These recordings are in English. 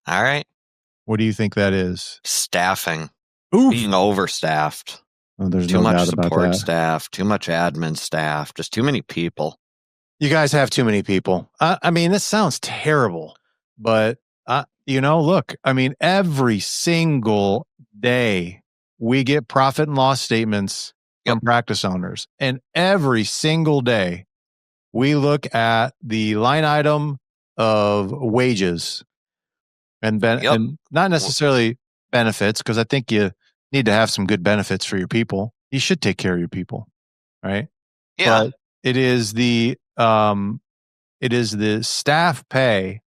All right. What do you think that is? Staffing. Oof. Being overstaffed. Oh, there's Too no much doubt about support that. staff, too much admin staff, just too many people. You guys have too many people. I mean, this sounds terrible, but look, I mean, every single day we get profit and loss statements from practice owners, and every single day we look at the line item of wages and and not necessarily benefits, because I think you need to have some good benefits for your people. You should take care of your people, right? Yeah. But it is the staff pay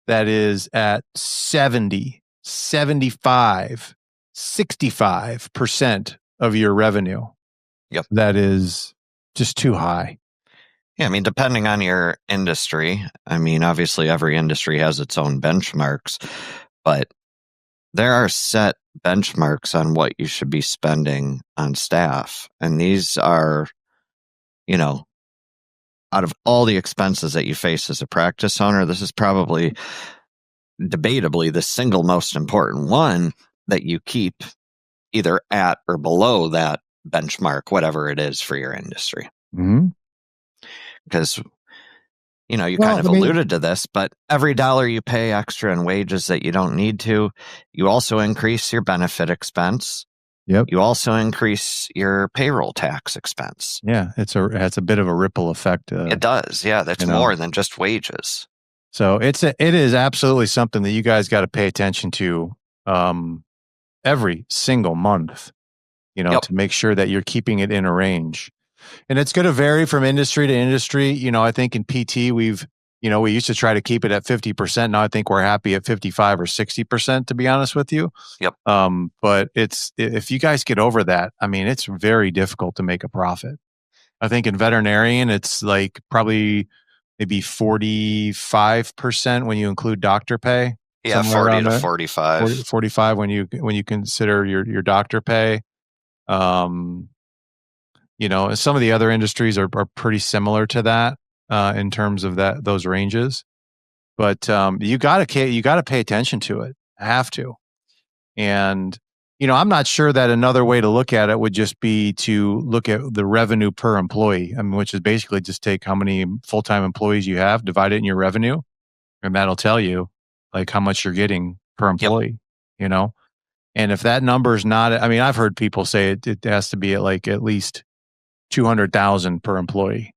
that is at 70, 75, 65% of your revenue. Yep. That is just too high. Yeah, I mean, depending on your industry, I mean, obviously every industry has its own benchmarks, but there are set benchmarks on what you should be spending on staff. And these are, out of all the expenses that you face as a practice owner, this is probably debatably the single most important one that you keep either at or below that benchmark, whatever it is for your industry. Mm-hmm. Because, you kind of alluded to this, but every dollar you pay extra in wages that you don't need to, you also increase your benefit expense. Yep. You also increase your payroll tax expense. Yeah, it has a bit of a ripple effect. It does. Yeah, that's more than just wages. So it is absolutely something that you guys got to pay attention to every single month, to make sure that you're keeping it in a range. And it's going to vary from industry to industry. I think in PT, we used to try to keep it at 50%. Now I think we're happy at 55 or 60%, to be honest with you. Yep. But if you guys get over that, I mean, it's very difficult to make a profit. I think in veterinarian, it's like probably maybe 45% when you include doctor pay. Yeah, 40 to 45. 45 when you consider your doctor pay. Some of the other industries are pretty similar to that in terms of those ranges. But you got to pay attention to it. I have to. And I'm not sure that another way to look at it would just be to look at the revenue per employee. I mean, which is basically just take how many full-time employees you have, divide it in your revenue, and that'll tell you like how much you're getting per employee. And if that number is not, I mean, I've heard people say it has to be at least 200,000 per employee,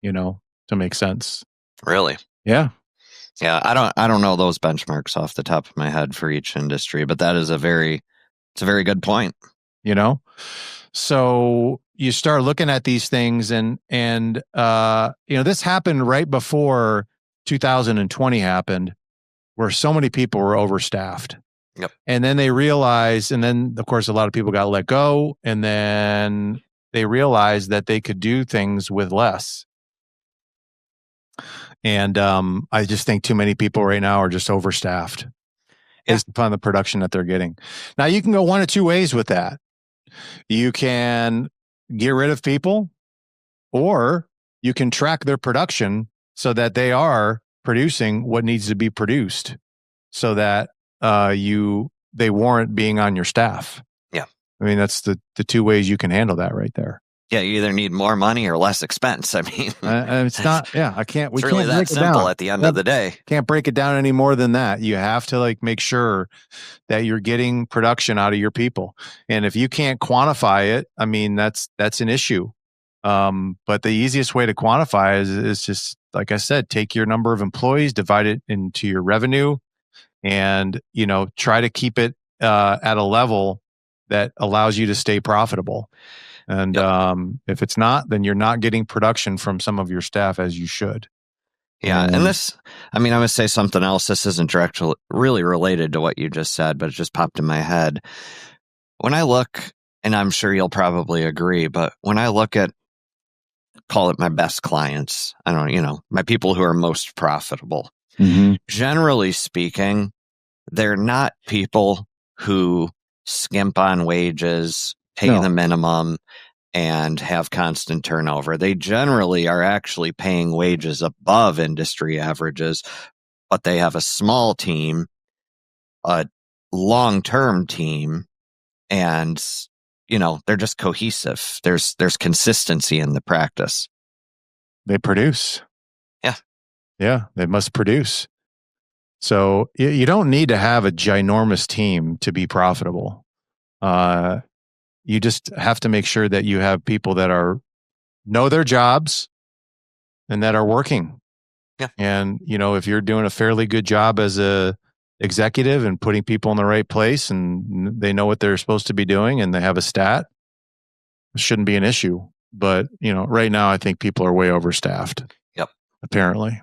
to make sense. Really? Yeah. Yeah. I don't know those benchmarks off the top of my head for each industry, but it's a very good point. So you start looking at these things and this happened right before 2020 happened, where so many people were overstaffed. Yep. And then they realized, and then of course a lot of people got let go, and then they realized that they could do things with less. And I just think too many people right now are just overstaffed based upon the production that they're getting. Now you can go one of two ways with that. You can get rid of people, or you can track their production so that they are producing what needs to be produced, so that they warrant being on your staff. Yeah. I mean, that's the two ways you can handle that right there. Yeah, you either need more money or less expense. I mean, it's not. Yeah, I can't. It's really that simple at the end of the day. Can't break it down any more than that. You have to make sure that you're getting production out of your people, and if you can't quantify it, I mean, that's an issue. But the easiest way to quantify is just, like I said, take your number of employees, divide it into your revenue, and try to keep it at a level that allows you to stay profitable. And if it's not, then you're not getting production from some of your staff as you should. Yeah. And this, I mean, I'm going to say something else. This isn't really related to what you just said, but it just popped in my head. When I look, and I'm sure you'll probably agree, but when I look at, call it my best clients, I don't, my people who are most profitable, generally speaking, they're not people who skimp on wages, pay the minimum, and have constant turnover. They generally are actually paying wages above industry averages, but they have a small team a long-term team, and they're just cohesive. There's consistency in the practice. They produce. Yeah, they must produce. So you don't need to have a ginormous team to be profitable. You just have to make sure that you have people that know their jobs and that are working. Yeah. And if you're doing a fairly good job as a executive and putting people in the right place and they know what they're supposed to be doing and they have a stat, it shouldn't be an issue. But right now I think people are way overstaffed. Yep. Apparently.